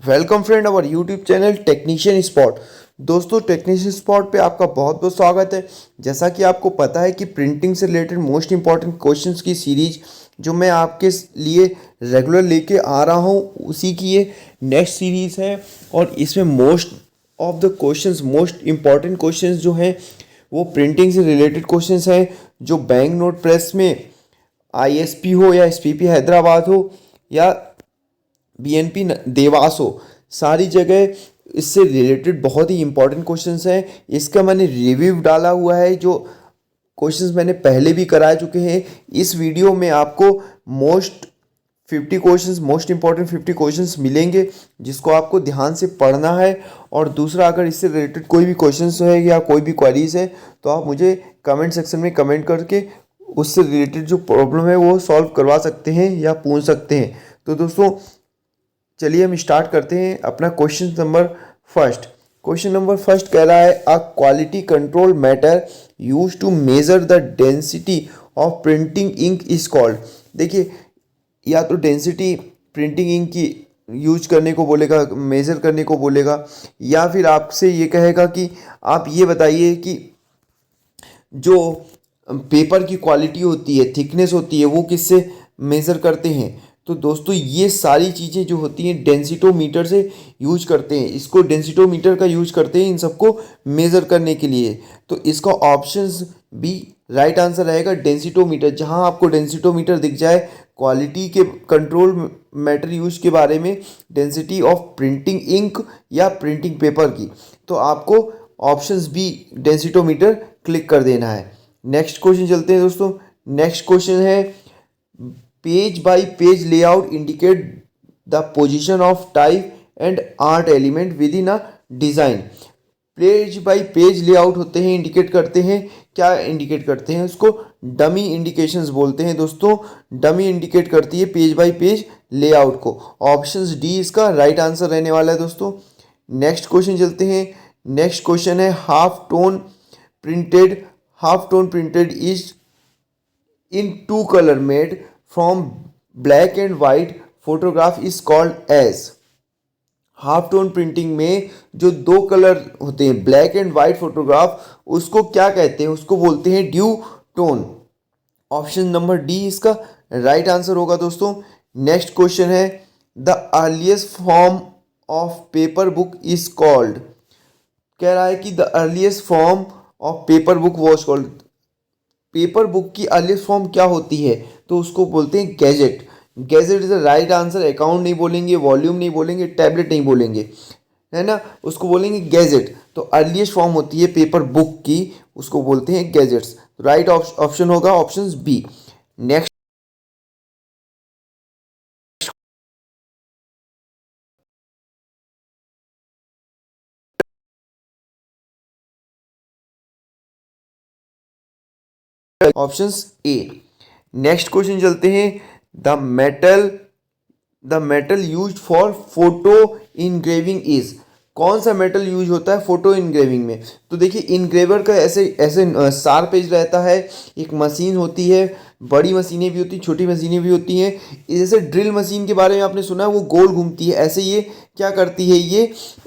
Welcome friend our YouTube channel technician spot. दोस्तों, technician spot पे आपका बहुत बहुत स्वागत है। जैसा कि आपको पता है कि प्रिंटिंग से रिलेटेड मोस्ट इंपॉर्टेंट क्वेश्चंस की सीरीज जो मैं आपके लिए रेगुलर लेके आ रहा हूँ, उसी की ये नेक्स्ट सीरीज़ है। और इसमें most of the questions, most important questions जो हैं वो प्रिंटिंग से रिलेटेड क्वेश्चंस हैं, जो बैंक नोट प्रेस में आईएसपी हो या एसपीपी हैदराबाद हो या बीएनपी देवास हो, सारी जगह इससे रिलेटेड बहुत ही इंपॉर्टेंट क्वेश्चंस हैं। इसका मैंने रिव्यू डाला हुआ है, जो क्वेश्चंस मैंने पहले भी करा चुके हैं। इस वीडियो में आपको most 50 questions, most important 50 questions मिलेंगे, जिसको आपको ध्यान से पढ़ना है। और दूसरा, अगर इससे रिलेटेड कोई भी क्वेश्चंस है या कोई भी क्वेरीज है तो आप मुझे कमेंट सेक्शन में कमेंट करके उससे रिलेटेड जो प्रॉब्लम है वो सॉल्व करवा सकते हैं या पूछ सकते हैं। तो दोस्तों, चलिए हम स्टार्ट करते हैं अपना question number first. Question number first कह रहा है, a quality control matter use to measure the density of printing ink is called. देखिए, या तो डेंसिटी प्रिंटिंग इंक की यूज करने को बोलेगा, मेज़र करने को बोलेगा, या फिर आपसे ये कहेगा कि आप ये बताइए कि जो पेपर की क्वालिटी होती है, थिकनेस होती है, वो किससे मेज़र करते हैं। तो दोस्तों, ये सारी चीज़ें जो होती हैं डेंसिटोमीटर से यूज करते हैं। इसको डेंसिटोमीटर का यूज करते हैं इन सबको मेज़र करने के लिए। तो इसका ऑप्शंस बी राइट आंसर रहेगा, डेंसिटोमीटर। जहां आपको डेंसिटोमीटर दिख जाए क्वालिटी के कंट्रोल मैटर यूज के बारे में, डेंसिटी ऑफ प्रिंटिंग इंक या प्रिंटिंग पेपर की, तो आपको ऑप्शंस बी डेंसिटोमीटर क्लिक कर देना है। नेक्स्ट क्वेश्चन चलते हैं दोस्तों। नेक्स्ट क्वेश्चन है, page by page layout indicate the position of type and art element with in a design. Page by page layout होते हैं, इंडिकेट करते हैं, क्या इंडिकेट करते हैं, उसको डमी इंडिकेशंस बोलते हैं दोस्तों। डमी इंडिकेट करती है पेज बाय पेज लेआउट को। ऑप्शंस डी इसका राइट आंसर रहने वाला है दोस्तों। नेक्स्ट क्वेश्चन चलते हैं। नेक्स्ट क्वेश्चन है, half tone printed is in two colour made from black and white photograph is called as. Half tone printing में जो दो कलर होते हैं, ब्लैक एंड वाइट फोटोग्राफ, उसको क्या कहते हैं, उसको बोलते हैं due tone. Option number D इसका राइट आंसर होगा दोस्तों। नेक्स्ट क्वेश्चन है, the earliest form of paper book is called. कह रहा है कि the earliest form of paper book was called. Paper book की अर्लीस्ट फॉर्म क्या होती है, तो उसको बोलते हैं gadget. Gadget is the right answer. Account नहीं बोलेंगे, वॉल्यूम नहीं बोलेंगे, टैबलेट नहीं बोलेंगे, है ना, उसको बोलेंगे गैजेट। तो अर्लीस्ट फॉर्म होती है पेपर बुक की, उसको बोलते हैं गैजेट्स। राइट ऑप्शन होगा option B. Next option A. Next question चलते हैं, the metal the metal use for photo engraving is. कौन सा मेटल यूज होता है फोटो इनग्रेविंग में। तो देखिए, इनग्रेवर का ऐसे ऐसे शार्प एज रहता है। एक मशीन होती है, बड़ी मशीनें भी होती हैं, छोटी मशीनें भी होती हैं। जैसे ड्रिल मशीन के बारे में आपने सुना है, वो गोल घूमती है, ऐसे ये क्या करती है,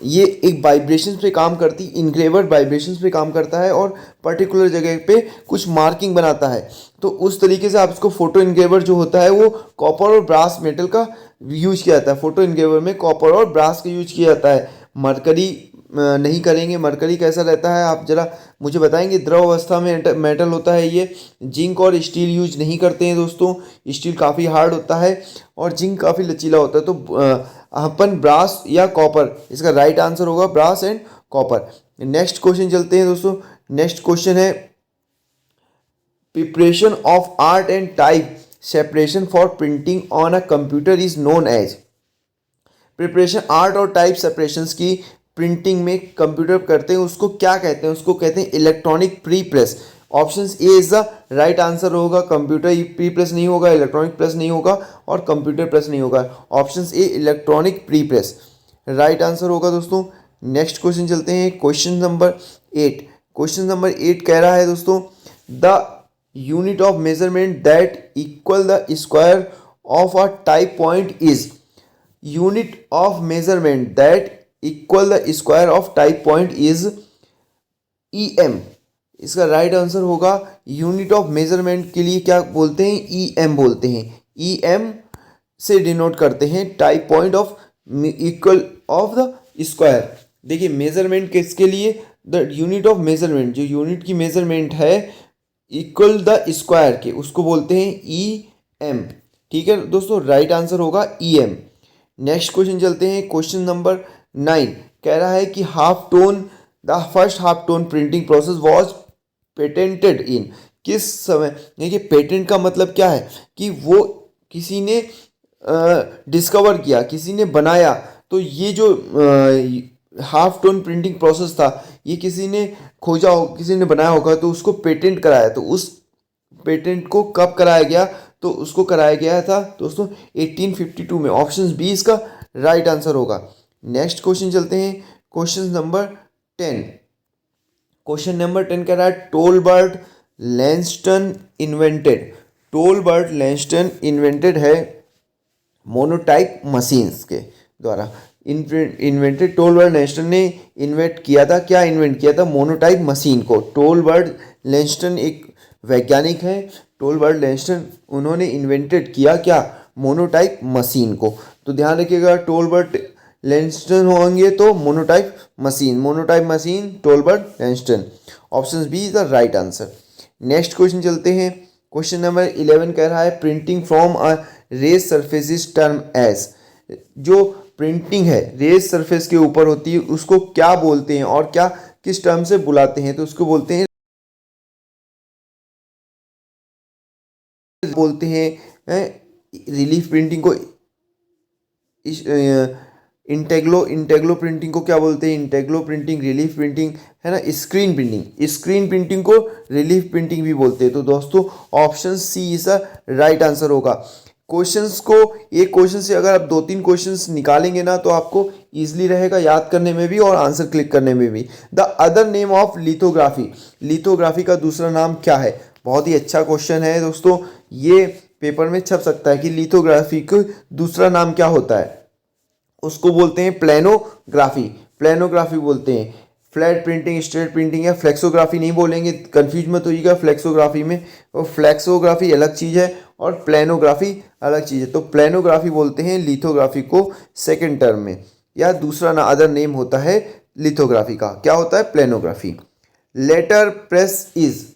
ये एक वाइब्रेशन पे काम करती है। इनग्रेवर वाइब्रेशन पे काम करता है और पर्टिकुलर जगह पे कुछ मार्किंग बनाता है। तो उस तरीके से आप इसको, फोटो इनग्रेवर जो होता है वो कॉपर और ब्रास मेटल का यूज किया जाता है। फोटो इनग्रेवर में कॉपर और ब्रास का यूज किया जाता है। मरकरी नहीं करेंगे। मरकरी कैसा रहता है, आप जरा मुझे बताएंगे। द्रव अवस्था में मेटल होता है ये। जिंक और स्टील यूज नहीं करते हैं दोस्तों। स्टील काफ़ी हार्ड होता है और जिंक काफ़ी लचीला होता है। तो अपन ब्रास या कॉपर, इसका राइट आंसर होगा brass and copper. Next question चलते हैं दोस्तों। नेक्स्ट क्वेश्चन है, preparation of art and type separation for printing on a computer is known as. Preparation art और टाइप सेपरेशंस की प्रिंटिंग में कंप्यूटर करते हैं, उसको क्या कहते हैं, उसको कहते हैं electronic pre press. Option A is the right answer होगा। कंप्यूटर प्री प्रेस नहीं होगा, इलेक्ट्रॉनिक प्रेस नहीं होगा और कंप्यूटर प्रेस नहीं होगा। Option A electronic pre press right answer होगा दोस्तों। नेक्स्ट क्वेश्चन चलते हैं, क्वेश्चन नंबर 8। क्वेश्चन नंबर 8 कह रहा है दोस्तों, the unit of measurement that equal the square of a type point is. Unit of measurement that equal the square of type point is EM। इसका right answer होगा unit of measurement के लिए क्या बोलते हैं, EM बोलते हैं। EM से डिनोट करते हैं type point of equal of the square. देखिए मेजरमेंट किसके लिए, द यूनिट ऑफ मेजरमेंट, जो यूनिट की मेजरमेंट है इक्वल द स्क्वायर के, उसको बोलते हैं EM। ठीक है दोस्तों, राइट आंसर होगा EM। नेक्स्ट क्वेश्चन चलते हैं, क्वेश्चन नंबर 9 कह रहा है कि half tone, the first half tone printing process was patented in, किस समय। देखिए पेटेंट का मतलब क्या है कि वो किसी ने डिस्कवर किया, किसी ने बनाया। तो ये जो हाफ टोन प्रिंटिंग प्रोसेस था, ये किसी ने खोजा हो, किसी ने बनाया होगा, तो उसको पेटेंट कराया। तो उस पेटेंट को कब कराया गया, तो उसको कराया गया था दोस्तों 1852 में। ऑप्शन बी इसका राइट आंसर होगा। नेक्स्ट क्वेश्चन चलते हैं, क्वेश्चन नंबर 10। क्वेश्चन नंबर 10 कह रहा है टोलबर्ट लैंगस्टन इन्वेंटेड, टोलबर्ट लैंगस्टन इन्वेंटेड है मोनोटाइप मशीन्स के द्वारा। इन्वेंटेड, टोलबर्ट लैंगस्टन ने इन्वेंट किया था, क्या इन्वेंट किया था, मोनोटाइप मशीन को। टोलबर्ट लैंगस्टन एक वैज्ञानिक है, टोलबर्ट लैंगस्टन, उन्होंने इन्वेंटेड किया क्या, मोनोटाइप मशीन को। तो ध्यान रखिएगा टोलबर्ट लैंगस्टन होंगे तो monotype machine, monotype machine Tolbert Lanston. Option B is the right answer. Next question चलते हैं, क्वेश्चन नंबर 11 कह रहा है printing from a raised surfaces term as, जो प्रिंटिंग है रेज सरफेस के ऊपर होती है उसको क्या बोलते हैं और क्या किस टर्म से बुलाते हैं, तो उसको बोलते हैं रिलीफ प्रिंटिंग को इंटेग्लो प्रिंटिंग को क्या बोलते हैं, इंटेग्लो प्रिंटिंग, रिलीफ प्रिंटिंग है ना, स्क्रीन प्रिंटिंग, स्क्रीन प्रिंटिंग को रिलीफ प्रिंटिंग भी बोलते हैं। तो दोस्तों ऑप्शन सी इसका राइट आंसर होगा। क्वेश्चंस को, एक क्वेश्चन से अगर आप 2-3 क्वेश्चंस निकालेंगे ना तो आपको ईजिली रहेगा याद करने में भी और आंसर क्लिक करने में भी। The other name of lithography, lithography का दूसरा नाम क्या है। बहुत ही अच्छा क्वेश्चन है दोस्तों, ये पेपर में छप सकता है कि लिथोग्राफी का दूसरा नाम क्या होता है। उसको बोलते हैं प्लेनोग्राफी, प्लेनोग्राफी बोलते हैं। फ्लैट प्रिंटिंग, स्ट्रेट प्रिंटिंग या फ्लेक्सोग्राफी नहीं बोलेंगे, कंफ्यूज मत होइएगा फ्लेक्सोग्राफी में। और फ्लेक्सोग्राफी अलग चीज़ है और प्लेनोग्राफी अलग चीज़ है। तो प्लेनोग्राफी बोलते हैं लिथोग्राफी को सेकंड टर्म में, या दूसरा ना अदर नेम होता है लिथोग्राफी का, क्या होता है, planography. Letter press is,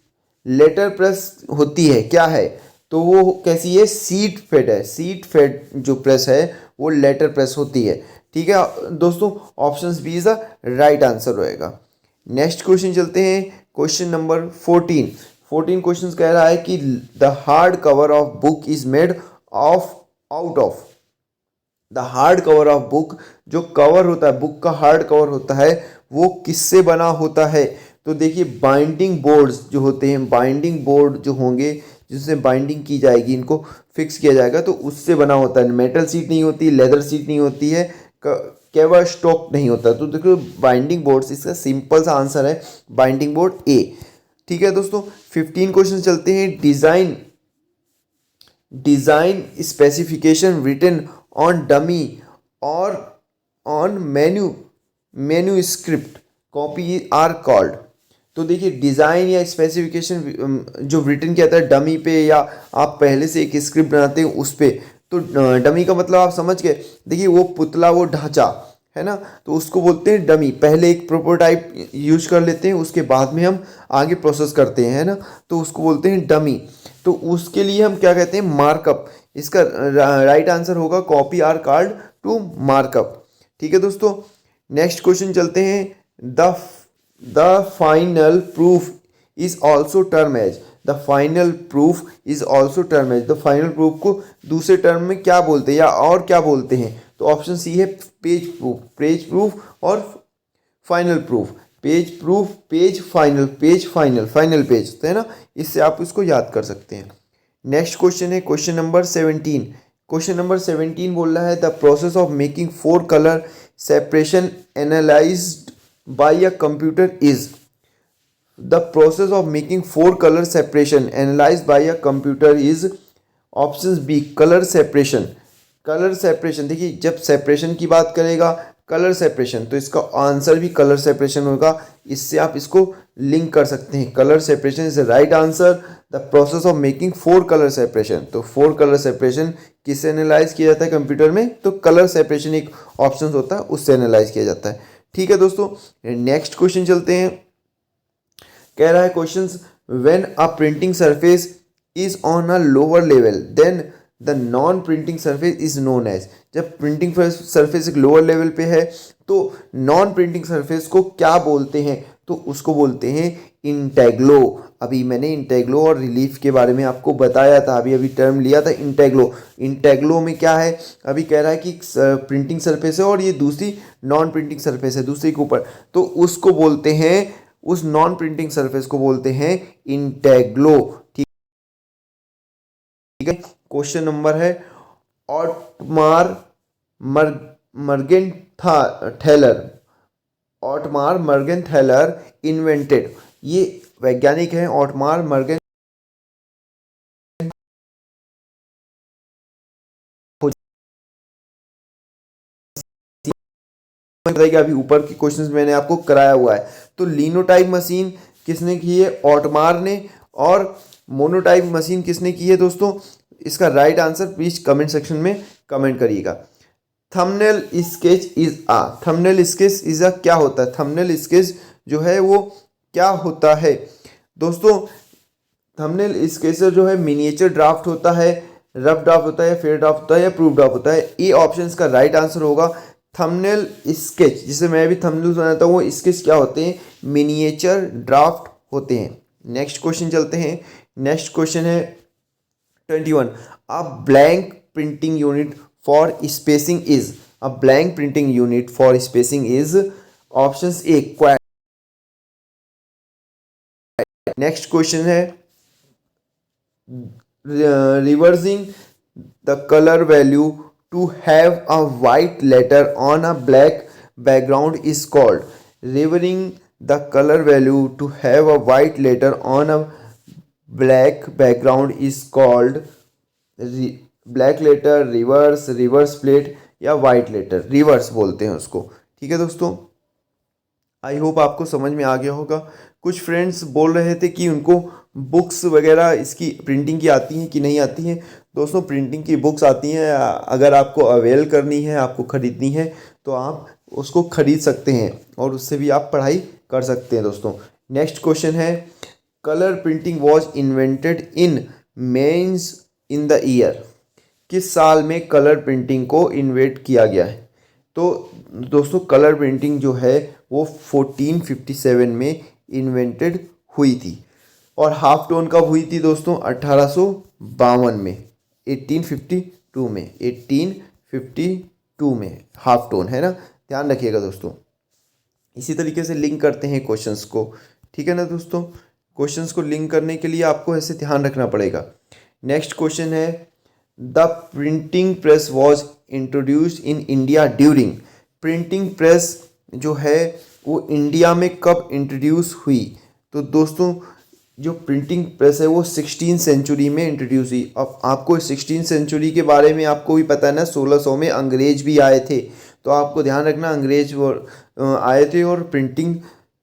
letter press होती है क्या है, तो वो कैसी है, सीट फेड है, सीट फेड जो प्रेस है वो लेटर प्रेस होती है। ठीक है दोस्तों, option B is the right answer रहेगा। नेक्स्ट क्वेश्चन चलते हैं, क्वेश्चन नंबर 14 क्वेश्चन कह रहा है कि the hard cover of book is made of out of, the hard cover of book, जो कवर होता है बुक का हार्ड कवर होता है वो किससे बना होता है। तो देखिए बाइंडिंग बोर्ड्स जो होते हैं, बाइंडिंग बोर्ड जो होंगे जिससे बाइंडिंग की जाएगी, इनको फिक्स किया जाएगा, तो उससे बना होता है। मेटल सीट नहीं होती, लेदर सीट नहीं होती है, केवर स्टॉक नहीं होता। तो देखो बाइंडिंग बोर्ड्स, इसका सिंपल सा आंसर है बाइंडिंग बोर्ड ए। ठीक है दोस्तों, 15 क्वेश्चन चलते हैं। Design specification written on dummy और on manuscript copy are called. तो देखिए डिज़ाइन या स्पेसिफिकेशन जो रिटन किया जाता है डमी पे, या आप पहले से एक स्क्रिप्ट बनाते हैं उस पे, तो डमी का मतलब आप समझ गए। देखिए वो पुतला, वो ढांचा है ना, तो उसको बोलते हैं डमी। पहले एक प्रोटोटाइप यूज कर लेते हैं, उसके बाद में हम आगे प्रोसेस करते हैं, है ना, तो उसको बोलते हैं डमी। तो उसके लिए हम क्या कहते हैं, मार्कअप। इसका राइट आंसर होगा copy are card to markup. ठीक है दोस्तों, नेक्स्ट क्वेश्चन चलते हैं। The final proof is also term as, the final proof is also term as, the final proof को दूसरे टर्म में क्या बोलते हैं या और क्या बोलते हैं। तो ऑप्शन सी है पेज प्रूफ, पेज प्रूफ और final proof, page proof, page final, page final, final page, तो है ना, इससे आप इसको याद कर सकते हैं। नेक्स्ट क्वेश्चन है क्वेश्चन नंबर 17। क्वेश्चन नंबर 17 बोल रहा है the process of making 4 colour separation analysed by a computer is, the process of making 4 colour separation analysed by a computer is. Option B colour separation, colour separation, देखिए जब separation की बात करेगा colour separation, तो इसका answer भी colour separation होगा। इससे आप इसको लिंक कर सकते हैं। Colour separation is the right answer. The process of making four colour separation, तो फोर कलर सेपरेशन किससे एनालाइज किया जाता है कंप्यूटर में, तो कलर सेपरेशन एक ऑप्शन होता है उससे एनालाइज किया जाता है। ठीक है दोस्तों, नेक्स्ट क्वेश्चन चलते हैं। कह रहा है question, when a printing surface is on a lower level than the non printing surface is known as. जब प्रिंटिंग सरफेस एक लोअर लेवल पे है तो नॉन प्रिंटिंग सरफेस को क्या बोलते हैं, तो उसको बोलते हैं इंटेग्लो। अभी मैंने इंटेग्लो और रिलीफ के बारे में आपको बताया था, अभी अभी टर्म लिया था इंटेग्लो। इंटेग्लो में क्या है, अभी कह रहा है कि प्रिंटिंग सरफेस है और ये दूसरी नॉन प्रिंटिंग सरफेस है दूसरी के ऊपर, तो उसको बोलते हैं, उस नॉन प्रिंटिंग सरफेस को बोलते हैं इंटेग्लो। ठीक है। क्वेश्चन नंबर है, ऑटमार मर्गेंथेलर, ऑटमार मर्गेंथेलर इन्वेंटेड, ये वैज्ञानिक हैं ऑटमार मर्गेन, अभी ऊपर की क्वेश्चंस मैंने आपको कराया हुआ है। तो लिनोटाइप मशीन किसने की है, ऑटमार ने, और मोनोटाइप मशीन किसने की है दोस्तों। इसका right answer please comment section में कमेंट करिएगा। Thumbnail sketch is a, thumbnail sketch is a क्या होता है, थंबनेल स्केच जो है वो क्या होता है दोस्तों। थंबनेल स्केचर जो है मिनिएचर ड्राफ्ट होता है, रफ ड्राफ्ट होता है, फेयर ड्राफ्ट होता है या प्रूफ ड्राफ्ट होता है। ए ऑप्शन का राइट आंसर होगा थंबनेल स्केच। जिसे मैं भी थंबनेल बनाता हूँ वो स्केच क्या होते हैं, मिनिएचर ड्राफ्ट होते हैं। नेक्स्ट क्वेश्चन चलते हैं। नेक्स्ट क्वेश्चन है 21, a blank printing unit for spacing is, a blank printing unit for spacing is options A quad. Next question है, reversing the color value to have a white letter on a black background is called, reversing the color value to have a white letter on a black background is called black letter, reverse, reverse plate या white letter, reverse बोलते हैं उसको। ठीक है दोस्तों, I hope आपको समझ में आ गया होगा। कुछ फ्रेंड्स बोल रहे थे कि उनको बुक्स वगैरह इसकी प्रिंटिंग की आती हैं कि नहीं आती हैं। दोस्तों प्रिंटिंग की बुक्स आती हैं, अगर आपको अवेल करनी है, आपको ख़रीदनी है तो आप उसको ख़रीद सकते हैं और उससे भी आप पढ़ाई कर सकते हैं दोस्तों। नेक्स्ट क्वेश्चन है, colour printing was invented in mens in the year, किस साल में कलर प्रिंटिंग को इन्वेंट किया गया है। तो दोस्तों कलर प्रिंटिंग जो है वो 1457 में इन्वेंटेड हुई थी, और हाफ टोन कब हुई थी दोस्तों, 1852 में, 1852 में, 1852 में हाफ टोन है ना, ध्यान रखिएगा दोस्तों। इसी तरीके से लिंक करते हैं क्वेश्चंस को, ठीक है ना दोस्तों। क्वेश्चंस को लिंक करने के लिए आपको ऐसे ध्यान रखना पड़ेगा। नेक्स्ट क्वेश्चन है, the printing press was introduced in India during, printing press जो है वो इंडिया में कब इंट्रोड्यूस हुई। तो दोस्तों जो प्रिंटिंग प्रेस है वो 16वीं सेंचुरी में इंट्रोड्यूस हुई। अब आपको 16वीं सेंचुरी के बारे में आपको भी पता है ना, 1600 में अंग्रेज भी आए थे, तो आपको ध्यान रखना अंग्रेज वो आए थे, और प्रिंटिंग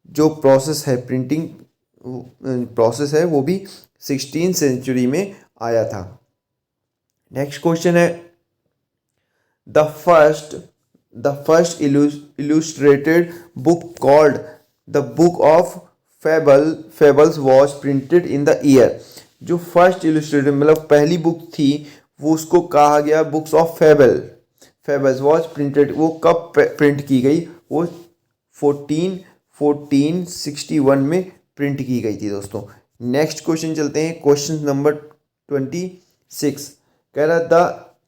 जो प्रोसेस है, प्रिंटिंग प्रोसेस है वो भी 16वीं सेंचुरी में आया था। नेक्स्ट क्वेश्चन है, the first illustrated book called the Book of Fables was printed in the year, जो फर्स्ट इलस्ट्रेटेड मतलब पहली बुक थी वो उसको कहा गया books of fables was printed, वो कब प्रिंट की गई, वो 1461 में प्रिंट की गई थी दोस्तों। नेक्स्ट क्वेश्चन चलते हैं, क्वेश्चन नंबर 26, कह रहा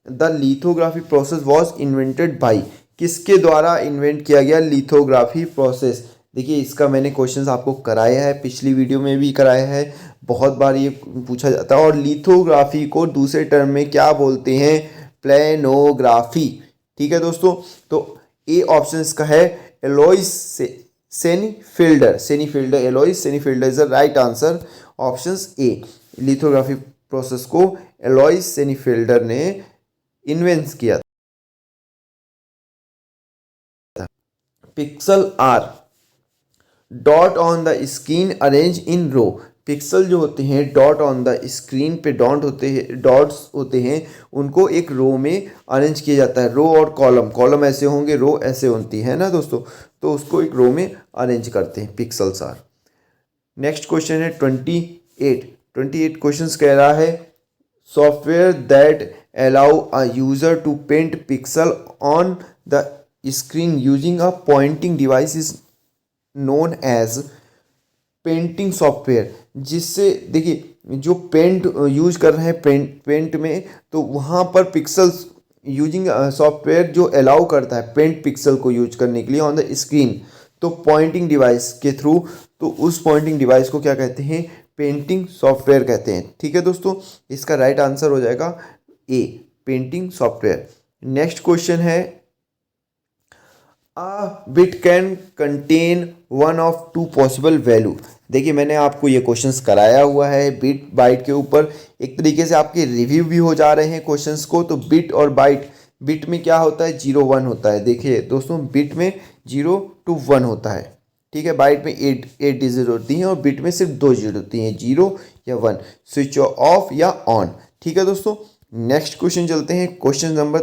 the lithography process was invented by, किसके द्वारा इन्वेंट किया गया लिथोग्राफी प्रोसेस। देखिए इसका मैंने क्वेश्चंस आपको कराया है, पिछली वीडियो में भी कराया है, बहुत बार ये पूछा जाता है। और लिथोग्राफी को दूसरे टर्म में क्या बोलते हैं, प्लेनोग्राफी। ठीक है दोस्तों, तो ए ऑप्शन का है Alois Senefelder, Alois Senefelder is the right answer, option A. Lithography process को एलोइस सेनीफिल्डर ने इन्वेंट किया था। Pixel are dot on the screen arrange in row. Pixel जो होते हैं डॉट ऑन द स्क्रीन पे डॉट होते हैं, डॉट्स होते हैं, उनको एक रो में अरेंज किया जाता है। रो और कॉलम, कॉलम ऐसे होंगे, रो ऐसे होती है ना दोस्तों, तो उसको एक रो में अरेंज करते हैं, पिक्सल्स आर। नेक्स्ट क्वेश्चन है 28 क्वेश्चन कह रहा है software that allow a user to paint pixel on the screen using a pointing device is known as painting software. जिससे देखिए जो पेंट यूज कर रहे हैं पेंट में, तो वहाँ पर पिक्सल्स यूजिंग सॉफ्टवेयर जो अलाउ करता है पेंट पिक्सल को यूज करने के लिए ऑन द स्क्रीन, तो पॉइंटिंग डिवाइस के थ्रू, तो उस पॉइंटिंग डिवाइस को क्या कहते हैं, पेंटिंग सॉफ्टवेयर कहते हैं। ठीक है दोस्तों, इसका राइट आंसर हो जाएगा A, painting software. Next question है bit can contain one of two possible value. देखिए मैंने आपको ये क्वेश्चंस कराया हुआ है बिट बाइट के ऊपर, एक तरीके से आपके रिव्यू भी हो जा रहे हैं क्वेश्चंस को। तो बिट और बाइट, बिट में क्या होता है, 0 1 होता है। देखिए दोस्तों बिट में 0 to 1 होता है, ठीक है। बाइट में 8 डिजिट होती हैं और बिट में सिर्फ 2 डिजिट होती हैं, 0 या 1, स्विच ऑफ या ऑन। ठीक है दोस्तों, नेक्स्ट क्वेश्चन चलते हैं, क्वेश्चन नंबर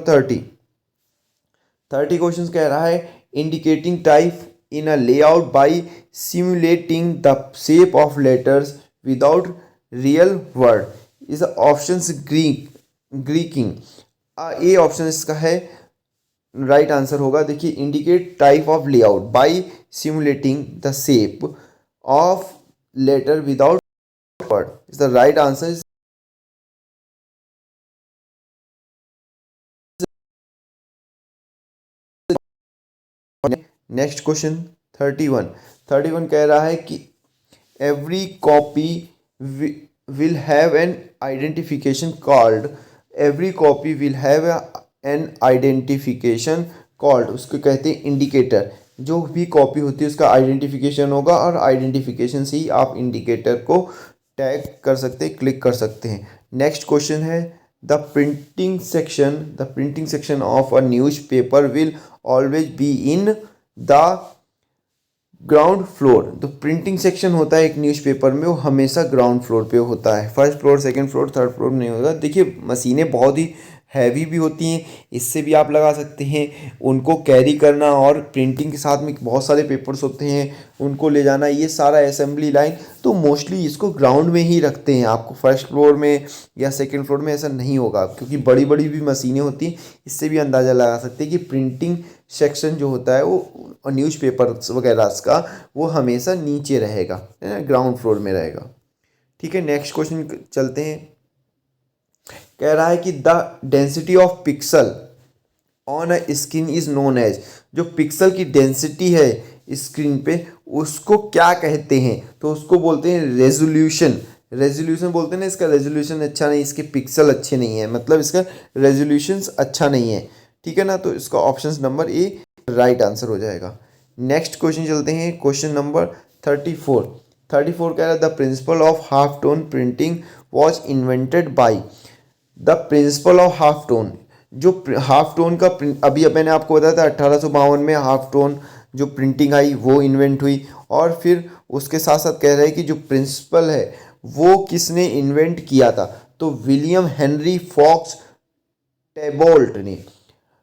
30 क्वेश्चन कह रहा है indicating type in a layout by simulating the shape of letters without real word is the options Greeking। A option इसका है राइट आंसर होगा। देखिए indicate type of layout by simulating the shape of letter without word is the right answer. Next question 31 कह रहा है कि every copy will have an identification called, every copy will have an identification called, उसको कहते हैं indicator. जो भी copy होती है उसका आइडेंटिफिकेशन होगा, और आइडेंटिफिकेशन से ही आप इंडिकेटर को टैग कर सकते हैं, क्लिक कर सकते हैं। नेक्स्ट क्वेश्चन है the printing section of a news paper will always be in the ground floor. तो प्रिंटिंग सेक्शन होता है एक न्यूज़पेपर में, वो हमेशा ग्राउंड फ्लोर पे होता है, first floor, second floor, third floor नहीं होगा। देखिए मशीनें बहुत ही हैवी भी होती हैं, इससे भी आप लगा सकते हैं, उनको कैरी करना, और प्रिंटिंग के साथ में बहुत सारे पेपर्स होते हैं उनको ले जाना, ये सारा असेंबली लाइन, तो मोस्टली इसको ग्राउंड में ही रखते हैं। आपको फर्स्ट फ्लोर में या सेकंड फ्लोर में ऐसा नहीं होगा, क्योंकि बड़ी बड़ी भी मशीनें होती हैं। इससे भी अंदाज़ा लगा सकते हैं कि प्रिंटिंग सेक्शन जो होता है वो न्यूज़पेपर्स वगैरह का, वो हमेशा नीचे रहेगा, है ना, ग्राउंड फ्लोर में रहेगा। ठीक है, नेक्स्ट क्वेश्चन चलते हैं। कह रहा है कि the density of pixel on a screen is known as, जो पिक्सल की डेंसिटी है स्क्रीन पे उसको क्या कहते हैं, तो उसको बोलते हैं रेजोल्यूशन। रेजोल्यूशन बोलते हैं ना, इसका रेजोल्यूशन अच्छा नहीं, इसके पिक्सल अच्छे नहीं है, मतलब इसका रेजोल्यूशन अच्छा नहीं है। ठीक है ना, तो इसका option number A right answer हो जाएगा। नेक्स्ट क्वेश्चन चलते हैं, क्वेश्चन नंबर 34 कह रहा है the principle of half tone printing was invented by, the principle of half tone, जो हाफ टोन का अभी मैंने आपको बताया था 1852 में हाफ टोन जो प्रिंटिंग आई वो इन्वेंट हुई। और फिर उसके साथ साथ कह रहे हैं कि जो प्रिंसिपल है वो किसने इन्वेंट किया था, तो विलियम हेनरी फॉक्स टेबोल्ट ने।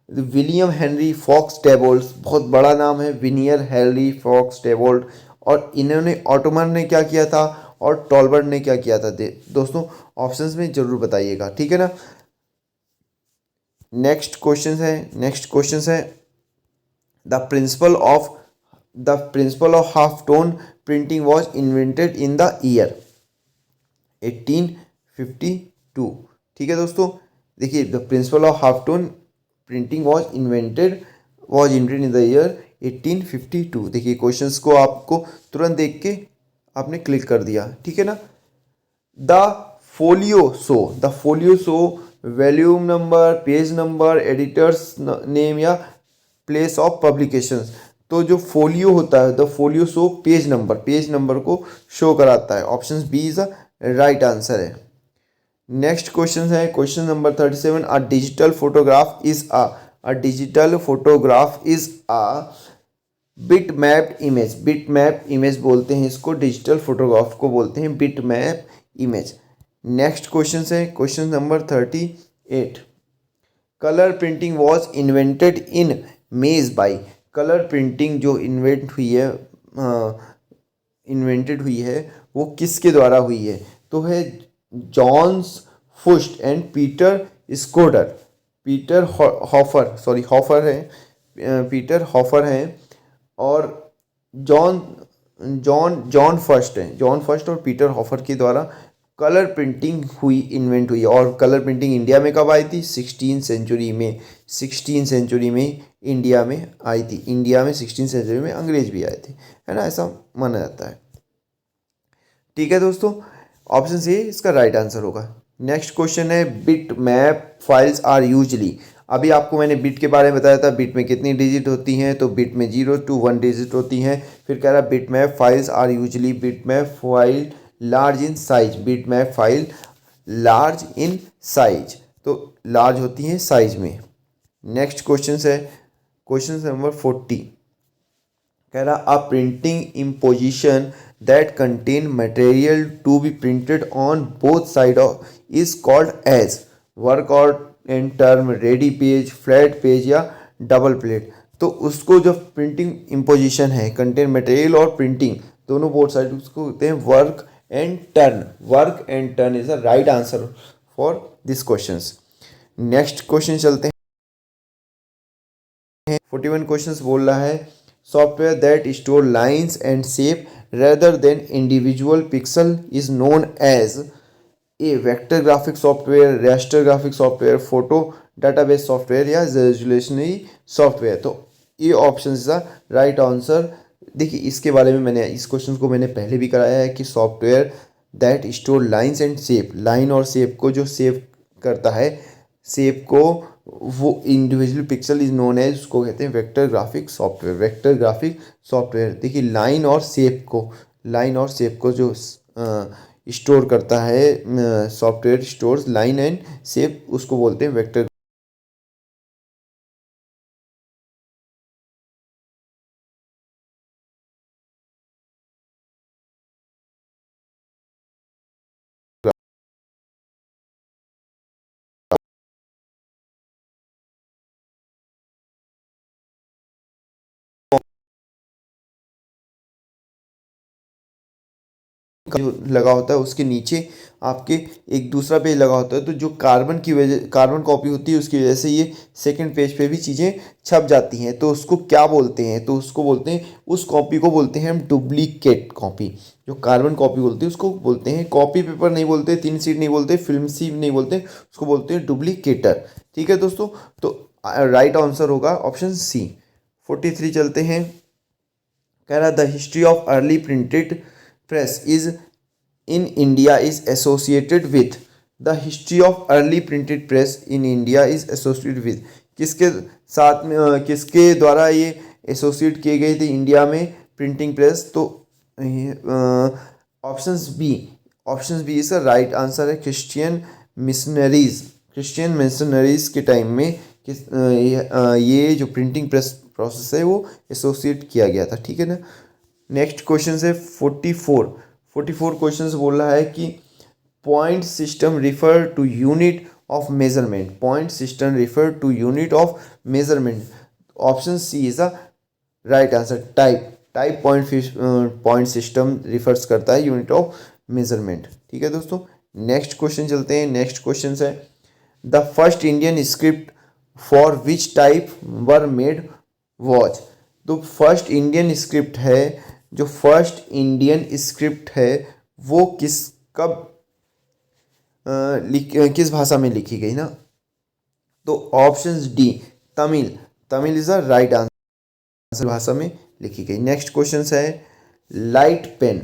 विलियम हेनरी फॉक्स टेबोल्ट बहुत बड़ा नाम है, विनियर हेनरी फॉक्स टेबोल्ट। और इन्होंने ऑटोमन ने क्या किया था और टॉलबर्ट ने क्या किया था, दोस्तों ऑप्शंस में जरूर बताइएगा। ठीक है ना, नेक्स्ट क्वेश्चन है the principle of half tone printing was invented in the year 1852। ठीक है दोस्तों, देखिए the principle of half tone printing was invented in the year 1852। देखिए क्वेश्चंस को आपको तुरंत देख के आपने क्लिक कर दिया। ठीक है ना, the folio show volume number, page number, editors name या प्लेस ऑफ पब्लिकेशंस। तो जो फोलियो होता है, the folio show page number को शो कराता है। Option B is the right answer है। नेक्स्ट क्वेश्चन है question number 37। A digital photograph is a digital photograph is a bit mapped image. Bit map image बोलते हैं इसको, digital photograph को बोलते हैं bit map image. Next question है question number 38। Colour printing was invented in Mainz by. Colour printing जो invented हुई है वो किसके द्वारा हुई है? तो है Johannes Fust and Peter Schoeffer. Peter Hoffer, sorry Hoffer है, पीटर हॉफर हैं, और जॉन जॉन जॉन फर्स्ट है, जॉन फर्स्ट और पीटर हॉफर के द्वारा कलर प्रिंटिंग इन्वेंट हुई। और कलर प्रिंटिंग इंडिया में कब आई थी? 16 सेंचुरी में। 16 सेंचुरी में इंडिया में आई थी। इंडिया में 16 सेंचुरी में अंग्रेज भी आए थे, है ना, ऐसा माना जाता है। ठीक है दोस्तों, ऑप्शन सी इसका राइट आंसर होगा। नेक्स्ट क्वेश्चन है bit map files are usually. अभी आपको मैंने बिट के बारे में बताया था, बिट में कितनी डिजिट होती हैं, तो बिट में 0 to 1 डिजिट होती हैं। फिर कह रहा bit map files are usually bit map file large in size. Bit map file large in size, तो लार्ज होती हैं साइज में। नेक्स्ट क्वेश्चन है क्वेश्चन नंबर 40। कह रहा a printing imposition that contain material to be printed on both side of is called as. Work और and turn ready page, flat page या double plate. तो उसको जो प्रिंटिंग इम्पोजिशन है, contain material और printing दोनों बोथ साइड, उसको कहते हैं work and turn. Work and turn is the right answer for this question. Next question चलते हैं। 41 क्वेश्चंस बोल रहा है software that store lines and shape rather than individual pixel is known as A vector graphic software, raster graphic software, photo database software या resolutionary software. तो ये option is the right answer. देखिए इसके बारे में मैंने इस क्वेश्चन को मैंने पहले भी कराया है कि software that store lines and shape, line और शेप को जो सेव करता है, शेप को, वो individual pixel is known as, उसको कहते हैं vector graphic software. Vector graphic software, देखिए लाइन और शेप को, लाइन और शेप को जो स्टोर करता है, software stores line and shape, उसको बोलते हैं वेक्टर। जो लगा होता है उसके नीचे आपके एक दूसरा पेज लगा होता है, तो जो कार्बन की वजह, कार्बन कॉपी होती है उसकी वजह से ये सेकंड पेज पे भी चीज़ें छप जाती हैं। तो उसको क्या बोलते हैं? तो उसको बोलते हैं, उस कॉपी को बोलते हैं हम डुप्लीकेट कॉपी। जो कार्बन कॉपी बोलते हैं उसको बोलते हैं, कॉपी पेपर नहीं बोलते, थिन शीट नहीं बोलते, फिल्म शीट नहीं बोलते, उसको बोलते हैं डुप्लीकेटर। ठीक है दोस्तों, तो राइट आंसर होगा ऑप्शन सी। 43 चलते हैं। कह रहा the history of early printed press is in India is associated with. The history of early printed press in India is associated with, किसके साथ में, किसके द्वारा ये एसोसिएट किए गए थे इंडिया में प्रिंटिंग प्रेस? तो ऑप्शंस बी, ऑप्शंस बी इसका राइट आंसर है क्रिश्चियन मिशनरीज। क्रिश्चियन मिशनरीज के टाइम में ये जो प्रिंटिंग प्रेस प्रोसेस है वो एसोसिएट किया गया था। ठीक है ना। नेक्स्ट क्वेश्चन है 44। 44 क्वेश्चन बोल रहा है कि point system refer to unit of measurement. Point system refer to unit of measurement. Option C is the right answer. Type point system refers करता है यूनिट ऑफ मेजरमेंट। ठीक है दोस्तों, नेक्स्ट क्वेश्चन चलते हैं। नेक्स्ट क्वेश्चन है the first Indian script for which type were made watch. तो first Indian script है, जो फर्स्ट इंडियन स्क्रिप्ट है वो कब किस भाषा में लिखी गई ना? तो options D Tamil. Tamil is the right answer, भाषा में लिखी गई। नेक्स्ट क्वेश्चन है light pen.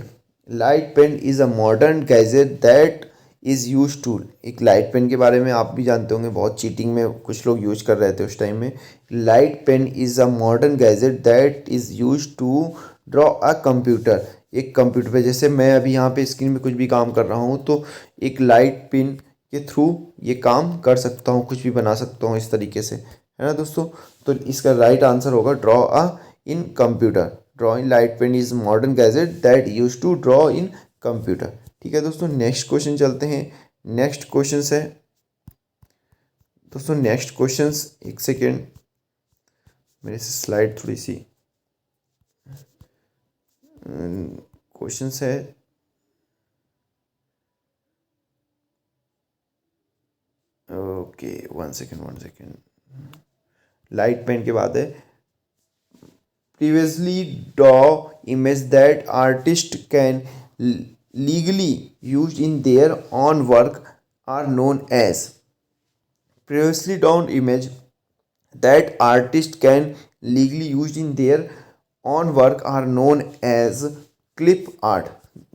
Light pen is a modern gadget that is use to. एक लाइट पेन के बारे में आप भी जानते होंगे, बहुत चीटिंग में कुछ लोग यूज कर रहे थे उस टाइम में। Light pen is a modern gadget that is use to draw a computer. एक कंप्यूटर पे, जैसे मैं अभी यहाँ पे स्क्रीन में कुछ भी काम कर रहा हूँ, तो एक लाइट पेन के थ्रू ये काम कर सकता हूँ, कुछ भी बना सकता हूँ इस तरीके से, है ना दोस्तों। तो इसका राइट आंसर होगा draw a in computer. Drawing light pen is modern gadget that use to draw in computer. ठीक है दोस्तों, नेक्स्ट क्वेश्चन चलते हैं। नेक्स्ट क्वेश्चन है दोस्तों, नेक्स्ट क्वेश्चन, एक सेकेंड, मेरे से स्लाइड थोड़ी सी क्वेश्चन है। Okay, one second. Light pen के बाद है previously draw image that artist can legally use in their own work are known as. previously drawn image that artist can legally used in their own work are known as clip art।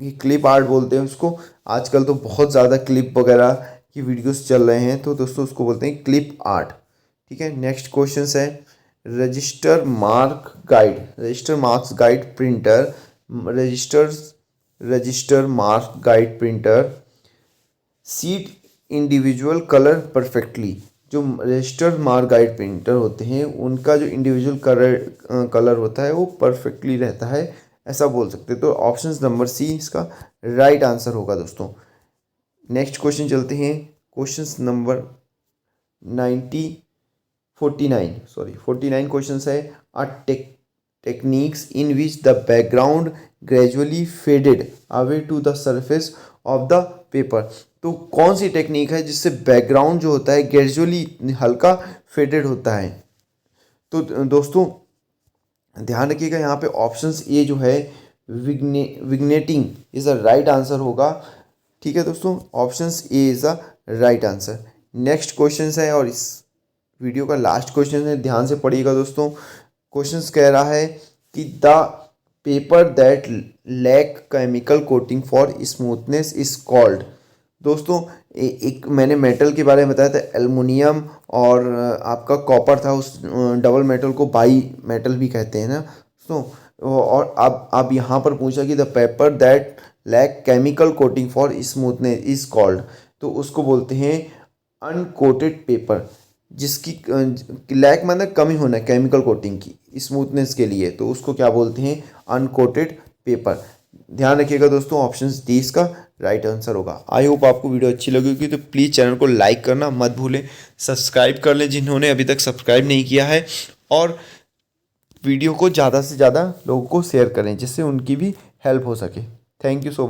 ये clip art बोलते हैं उसको। आजकल तो बहुत ज़्यादा clip वगैरह की वीडियोस चल रहे हैं, तो दोस्तों उसको बोलते हैं क्लिप आर्ट। ठीक है, नेक्स्ट क्वेश्चन है register marks guide printer register mark guide printer seat individual colour perfectly. जो रजिस्टर मार्क गाइड प्रिंटर होते हैं उनका जो इंडिविजुअल कलर होता है वो परफेक्टली रहता है, ऐसा बोल सकते हैं। तो ऑप्शन नंबर सी इसका राइट आंसर होगा दोस्तों। नेक्स्ट क्वेश्चन चलते हैं, क्वेश्चन नंबर 49 क्वेश्चन है a techniques in which the background gradually faded away to the surface of the paper. तो कौन सी टेक्निक है जिससे बैकग्राउंड जो होता है ग्रेजुअली हल्का फेडेड होता है। तो दोस्तों ध्यान रखिएगा, यहाँ पे ऑप्शंस ए जो है vignetting is the right answer होगा। ठीक है दोस्तों, options A is the right answer. Next question है और इस वीडियो का लास्ट क्वेश्चन है, ध्यान से पढ़िएगा दोस्तों। क्वेश्चन कह रहा है कि the paper that lack chemical coating for smoothness is called. दोस्तों एक मैंने मेटल के बारे में बताया था, एल्युमिनियम और आपका कॉपर था, उस डबल मेटल को बाई मेटल भी कहते हैं ना। तो और अब यहाँ पर पूछा कि the paper that lack chemical coating for smoothness is called, तो उसको बोलते हैं अनकोटेड पेपर, जिसकी लैक मतलब कमी होना केमिकल कोटिंग की स्मूथनेस के लिए, तो उसको क्या बोलते हैं अनकोटेड पेपर। ध्यान रखिएगा दोस्तों, ऑप्शन डी इसका राइट आंसर होगा। आई होप आपको वीडियो अच्छी लगी होगी, तो प्लीज़ चैनल को लाइक करना मत भूलें, सब्सक्राइब कर लें जिन्होंने अभी तक सब्सक्राइब नहीं किया है, और वीडियो को ज़्यादा से ज़्यादा लोगों को शेयर करें जिससे उनकी भी हेल्प हो सके। Thank you so much.